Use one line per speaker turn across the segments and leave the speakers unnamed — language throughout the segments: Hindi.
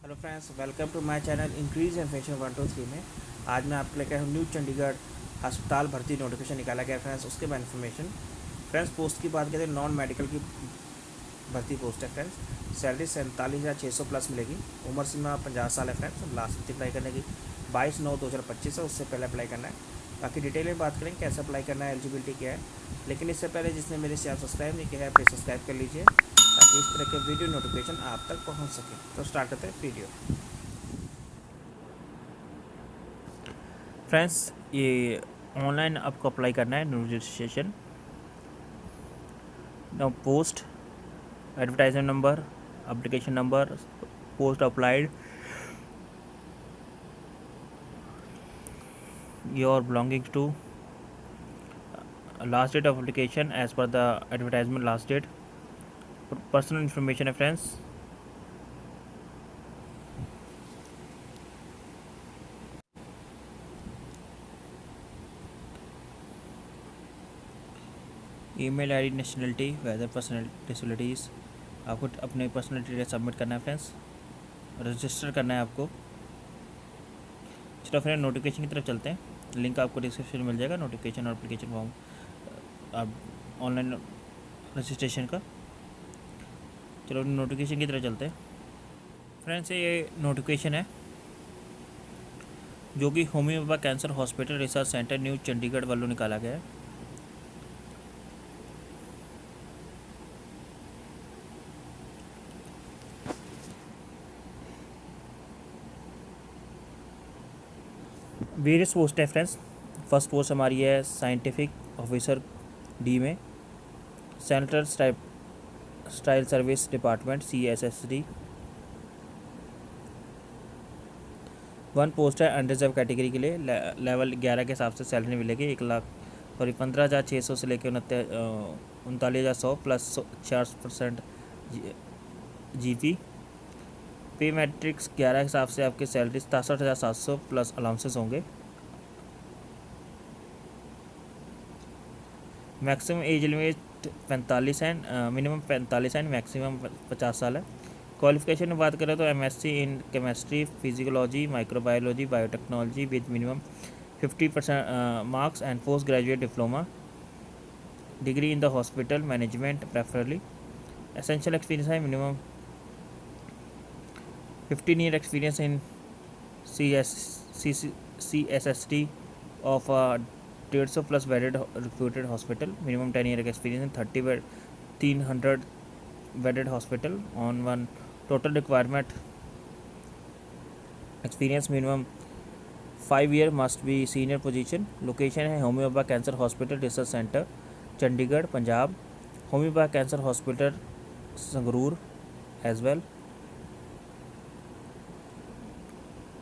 Hello friends, welcome to my channel increase infection 123 में। आज मैं आपको लेकर न्यू चंडीगढ़ अस्पताल भर्ती नोटिफिकेशन निकाला गया फ्रेंड्स। उसके बाद इन्फॉर्मेशन फ्रेंड्स, पोस्ट की बात करें नॉन मेडिकल की भर्ती पोस्ट है फ्रेंड्स। सैलरी 47,600 प्लस मिलेगी। उम्र सीमा 50 साल है फ्रेंड्स। लास्ट तिथि अप्लाई करने की 22/9/2025 है, उससे पहले अप्लाई करना है। बाकी डिटेल में बात करें कैसे अप्लाई करना है, एलिजिबिलिटी क्या है। लेकिन इससे पहले जिसने मेरे चैनल सब्सक्राइब नहीं किया है प्लीज़ सब्सक्राइब कर लीजिए ताकि इस तरह के वीडियो नोटिफिकेशन आप तक पहुंच सके। तो स्टार्ट करते हैं वीडियो। फ्रेंड्स, ये ऑनलाइन आपको अप्लाई करना है, new registration. Post, advertisement number, application number, post applied, your belonging to, last date of application as per the advertisement last date, personal information है friends. Email ID, nationality, whether, personal disabilities. आपको अपने पर्सनल डिटेल सबमिट करना है फ्रेंड्स, रजिस्टर करना है आपको। चलो फ्रेंड, नोटिफिकेशन की तरफ चलते हैं। लिंक आपको डिस्क्रिप्शन में मिल जाएगा, नोटिफिकेशन और एप्लीकेशन फॉर्म आप ऑनलाइन रजिस्ट्रेशन का। चलो नोटिफिकेशन की तरफ चलते हैं फ्रेंड्स। ये नोटिफिकेशन है जो कि Homi Bhabha cancer hospital research centre New Chandigarh वालों निकाला गया है। वेरियस पोस्ट है फ्रेंड्स। फर्स्ट पोस्ट हमारी है साइंटिफिक ऑफिसर डी में, senator style service department CSSD। One post है अनरिजर्व कैटेगरी के लिए, लेवल 11 के हिसाब से सैलरी मिलेगी 15,600 से लेकर 39,100 प्लस 4% GP। पे मैट्रिक्स 11 के हिसाब से आपकी सैलरी 67,700 प्लस अलाउंसेस होंगे। मैक्सिमम एज लिमिट 45 है, मिनिमम 45 है, मैक्सिमम 50 साल है। क्वालिफिकेशन में बात करें तो MSc in chemistry, physiology, microbiology, biotechnology with minimum 50% marks and post graduate diploma degree in the hospital management preferably. Essential experience है minimum 15 year experience in CSSD of 150 plus bedded reputed hospital, minimum 10 year experience in 300 bedded hospital on one total requirement experience minimum 5 year must be senior position. Location है Homi Bhabha cancer hospital research centre Chandigarh Punjab, Homi Bhabha cancer hospital Sangrur as well.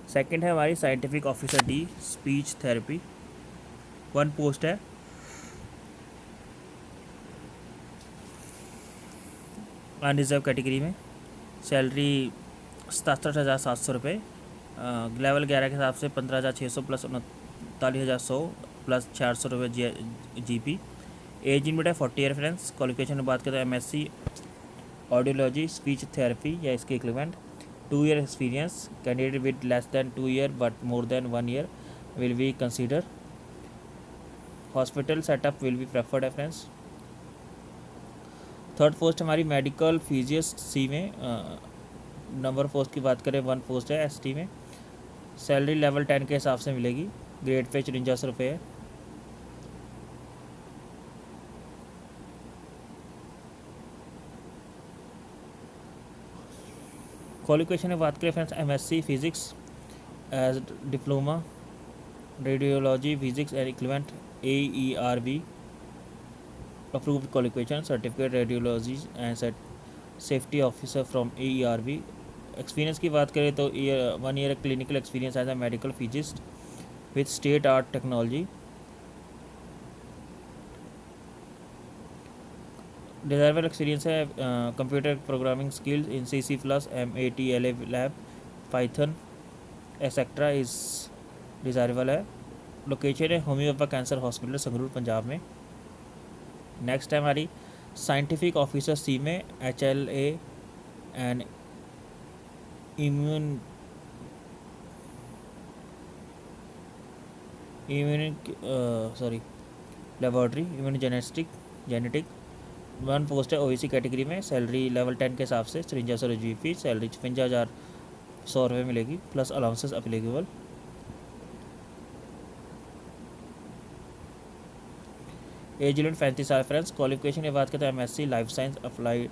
Second है हमारी scientific officer D, speech therapy. One post है, अनरिजर्व कैटेगरी में, सैलरी 67,700 रुपये, लेवल 11 के हिसाब से 15,600 प्लस 39,100 प्लस 400 रुपये GP। एज लिमिट है 40 ईयर फ्रेंड्स। क्वालिफिकेशन में बात करें तो MSc ऑडियोलॉजी, स्पीच थेरेपी या इसके equivalent, 2 year experience. Candidate with less than 2 year but more than 1 year will be consider. Hospital setup will be preferred है फ्रेंड्स। थर्ड पोस्ट हमारी मेडिकल फिजिस्ट C में, नंबर पोस्ट की बात करें 1 पोस्ट है ST में, सैलरी लेवल 10 के हिसाब से मिलेगी, ग्रेड पे 54 रुपये है। क्वालिफिकेशन में बात करें friends MSc physics as diploma, radiology physics and equivalent AERB approved qualification, certificate radiology and safety officer from AERB। Experience की बात करें तो 1 year clinical experience as a medical physicist with state art technology. Desirable experience है computer programming skills in C++, MATLA lab, Python etcetera is desirable है। लोकेशन है होमी भाभा कैंसर हॉस्पिटल संगरूर पंजाब में। नेक्स्ट है हमारी साइंटिफिक ऑफिसर C में HLA and immune laboratory genetic. One post है ओबीसी कैटेगरी में, सैलरी लेवल 10 के हिसाब से 5300 GP, सैलरी 55,100 मिलेगी plus allowances applicable. As limit 35 साल फ्रेंड्स। क्वालिफिकेशन की बात करते हैं MSc life science applied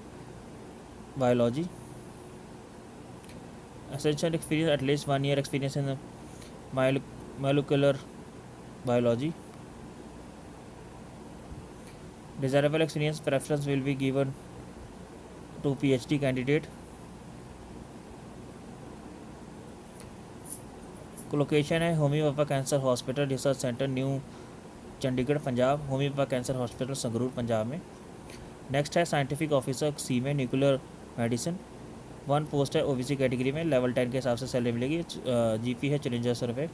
biology. Essential experience at least 1 year experience in molecular biology. Desirable experience preference will be given to PhD candidate. Location है Homi Bhabha cancer hospital research centre New Chandigarh Punjab, Homi Bhabha cancer hospital Sangrur Punjab में। नेक्स्ट है साइंटिफिक ऑफिसर सी में न्यूक्लियर मेडिसिन। वन पोस्ट है ओबीसी कैटेगरी में, लेवल 10 के हिसाब से सैलरी मिलेगी, GP है 5400 रुपये।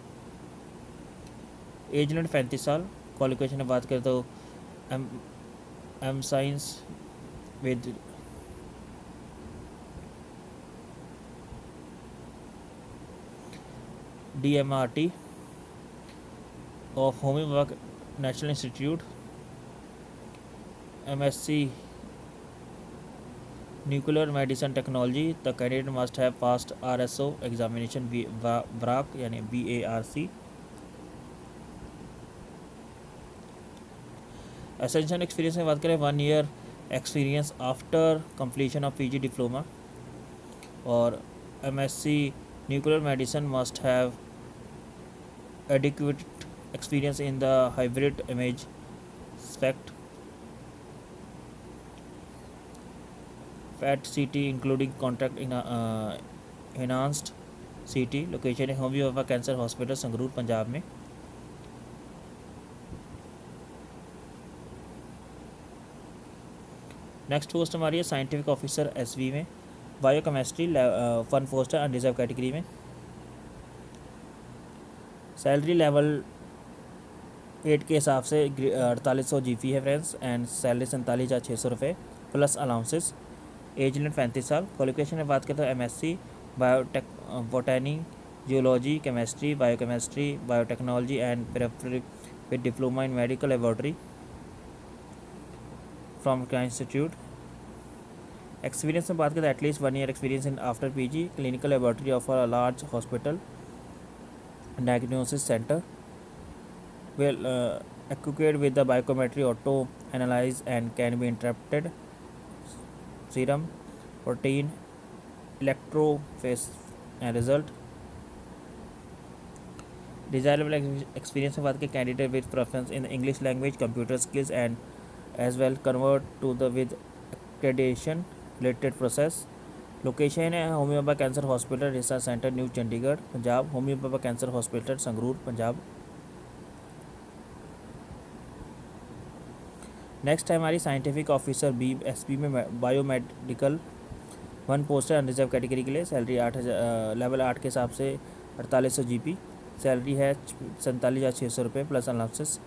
एज लिमिट 35 साल। क्वालिफिकेशन की बात करें तो M science with DMRT of Homi Bhabha national institute. MSc nuclear medicine technology. The candidate must have passed RSO examination BRAC यानी BARC। एसेंशियल एक्सपीरियंस की बात करें 1 year experience after completion of PG diploma. और MSc nuclear medicine must have adequate experience in the hybrid image spect PET CT including contact in enhanced CT। Location है होमी भाभा कैंसर हॉस्पिटल संगरूर पंजाब में। नेक्स्ट पोस्ट हमारी है साइंटिफिक ऑफिसर SV में, बायोकेमिस्ट्री। वन पोस्ट है अनरिजर्व कैटेगरी में। सैलरी लेवल 8 के हिसाब से 4800 GP है फ्रेंड्स, एंड सैलरी 47,600 रुपये प्लस अलाउंसेस। एज लिमिट 35 साल। क्वालिफिकेशन में बात करते हैं MSc botany, geology, chemistry, biotechnology and preferably with diploma in medical laboratory from institute. Experience में बात करते हैं at least 1 year experience in after PG clinical laboratory of a large hospital diagnosis center, well equipped with the biochemistry auto analyze and can be interpreted serum protein electrophase and result। desirable experience में बात की candidate with preference in English language, computer skills and as well convert to the with accreditation related process। Location है Homi Bhabha cancer hospital research centre New Chandigarh Punjab, Homi Bhabha cancer hospital Sangrur Punjab. Next है हमारी साइंटिफिक ऑफिसर SP में बायोमेडिकल। वन पोस्ट है अनरिजर्व कैटेगरी के लिए, सैलरी 8,000 लेवल 8 के हिसाब से 4800 GP, सैलरी है 47,600 रुपये प्लस अलाउंसेस।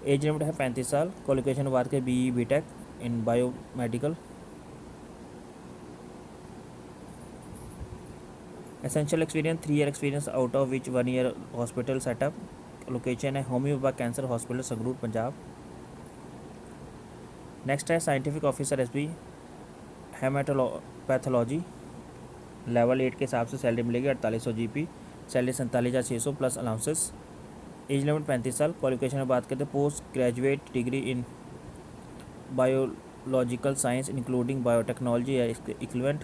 एज लिमिट है 35 साल। क्वालिफिकेशन बात करें BE BTech in biomedical. Essential experience 3 year experience out of which 1 year hospital setup. Location है Homi Bhabha cancer hospital Sangrur Punjab. Next है scientific officer SP pathology. Level 8 के हिसाब से सैलरी मिलेगी 4800 GP, salary 47,600 plus allowances. Age limit 35 साल। क्वालिफिकेशन में बात करते हैं post graduate degree in biological science including biotechnology या इक्विवेलेंट।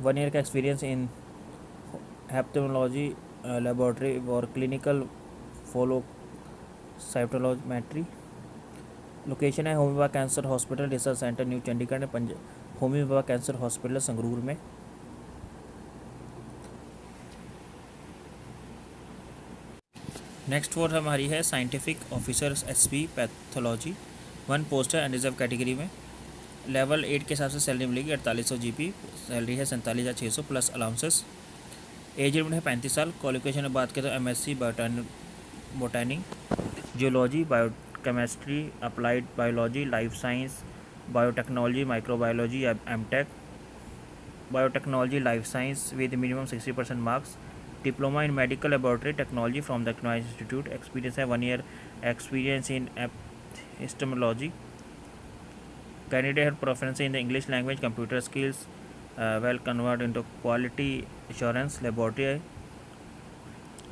वन ईयर का एक्सपीरियंस इन हेप्टोलॉजी लेबोरेटरी और क्लिनिकल फॉलो साइटोलॉमेट्री। लोकेशन है Homi Bhabha cancer hospital research centre New Chandigarh में, होमी भाभा कैंसर हॉस्पिटल संगरूर में। नेक्स्ट पोस्ट हमारी है scientific officer SP pathology. One post है अनरिजर्व कैटेगरी में, लेवल 8 के हिसाब से सैलरी मिलेगी 4800 GP, सैलरी है 47,600 प्लस अलाउंसेस। एज लिमिट है 35 साल। क्वालिफिकेशन में बात करें तो MSc botany, geology, biochemistry, applied biology, life science, biotechnology, microbiology, MTech, biotechnology, life science with minimum 60% marks, diploma in medical laboratory technology from the Knowledge Institute, experience है 1 year experience in epistemology, candidate had preference in the English language, computer skills, well converted into quality assurance laboratory,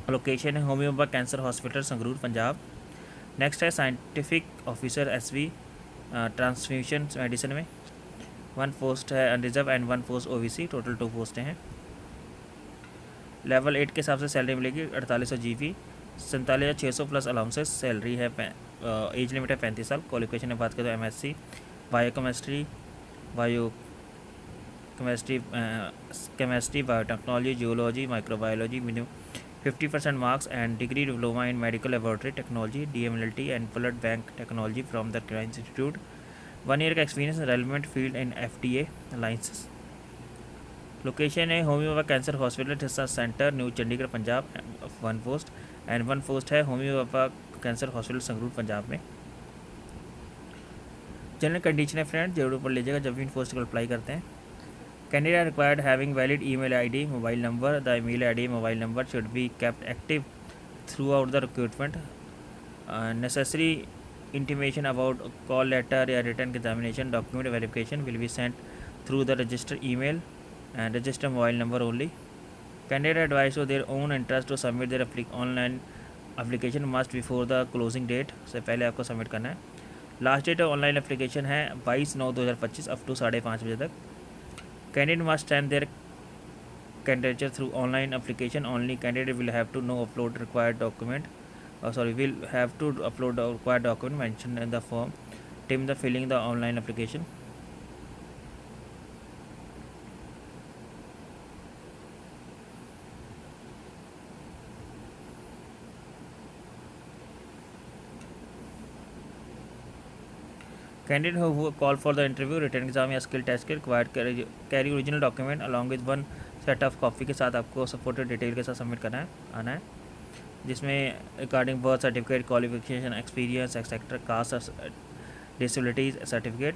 location है होम्योपा cancer hospital Sangrur Punjab. Next है scientific officer SV transfusion medicine में 1 पोस्ट है unreserved and 1 post OBC, total 2 पोस्टें हैं। लेवल 8 के हिसाब से सैलरी मिलेगी 4800 जीपी, 47,600 प्लस अलाउंसेस, सैलरी है एज लिमिट है 35 साल। क्वालिफिकेशन में बात करें तो MSc biochemistry chemistry biotechnology geology microbiology minimum 50% marks and degree diploma in medical laboratory technology DMLT and blood bank technology from the Crines Institute, 1 year का experience in relevant field in FDA alliances। Location है होम्योपा cancer hospital research centre New Chandigarh Punjab 1 post and 1 post है होम्योपा कैंसर हॉस्पिटल संगरूर पंजाब में। जनरल कंडीशन है फ्रेंड जरूर ऊपर लीजिएगा जब भी इन पोस्ट को अप्लाई करते हैं। Candidate required having valid email ID, mobile number. The email ID, mobile number should be kept active throughout the recruitment. Necessary intimation about call letter or written examination document verification will be sent through the registered email and registered mobile number only. Candidate advised to their own interest to submit their online application must before the closing date, से पहले आपको सबमिट करना है। लास्ट डेट ऑनलाइन एप्लीकेशन है 22/9/2025 अप टू 5:30 बजे तक। Candidate must send their candidature through online application only. Candidate will have to upload required document. Will have to upload the required document mentioned in the form. Tim the filling the online application. Candidate who call for the interview written exam या skill test के required carry original document along with 1 set of copy के साथ आपको सपोर्टेड डिटेल के साथ सबमिट करना है आना है, जिसमें according birth certificate qualification experience etcetera caste disabilities certificate,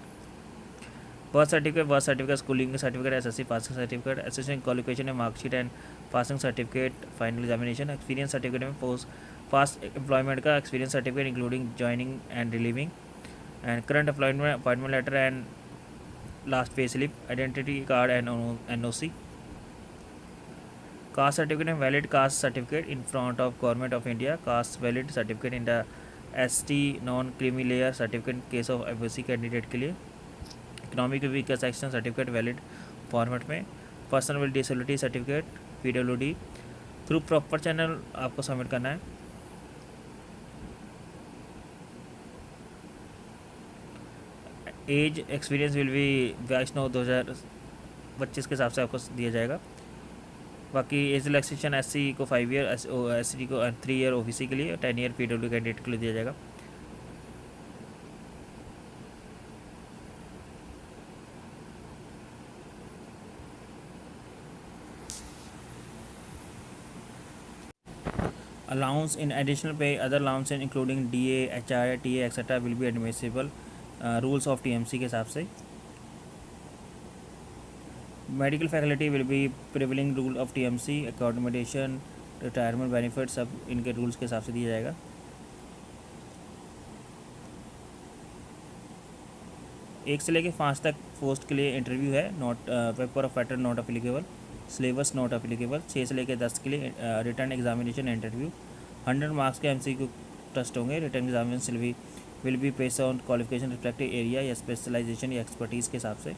birth certificate schooling certificate SSC passing certificate, SSC qualification है marksheet and passing certificate, final examination experience certificate में पोस्ट पास्ट एम्प्लॉयमेंट का experience certificate including joining and relieving and current appointment letter and last pay slip, identity card and NOC, caste certificate and valid caste certificate in front of Government of India, caste valid certificate in the ST non creamy layer certificate in case of FOC candidate के लिए, economic weaker section certificate valid format में, personal with disability certificate PWD through proper channel आपको सबमिट करना है। एज एक्सपीरियंस विल बी 22/9/2025 के हिसाब से आपको दिया जाएगा। बाकी एज रिलैक्सेशन SC को 5 ईयर, SC को 3 ईयर OBC के लिए, 10 ईयर PW कैंडिडेट के लिए दिया जाएगा। Allowance in additional pay, other allowance including DA, HR, TA, etc. will be admissible. Rules of TMC के हिसाब से। Medical faculty will be prevailing rule of TMC, accommodation retirement benefit सब इनके रूल्स के हिसाब से दिया जाएगा। 1 से लेकर 5 तक पोस्ट के लिए इंटरव्यू है, not paper of pattern not applicable, syllabus not applicable. 6 से लेकर 10 के लिए रिटर्न एग्जामिनेशन इंटरव्यू, 100 मार्क्स के MCQ टेस्ट होंगे। Return examination will be based on qualification reflective area या स्पेशलाइजेशन या एक्सपर्टीज़ के हिसाब से।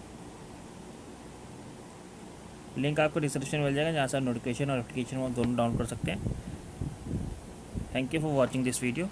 लिंक आपको डिस्क्रिप्शन में मिल जाएगा जहाँ से आप नोटिफिकेशन और एप्लीकेशन दोनों डाउनलोड कर सकते हैं। Thank you for watching this video.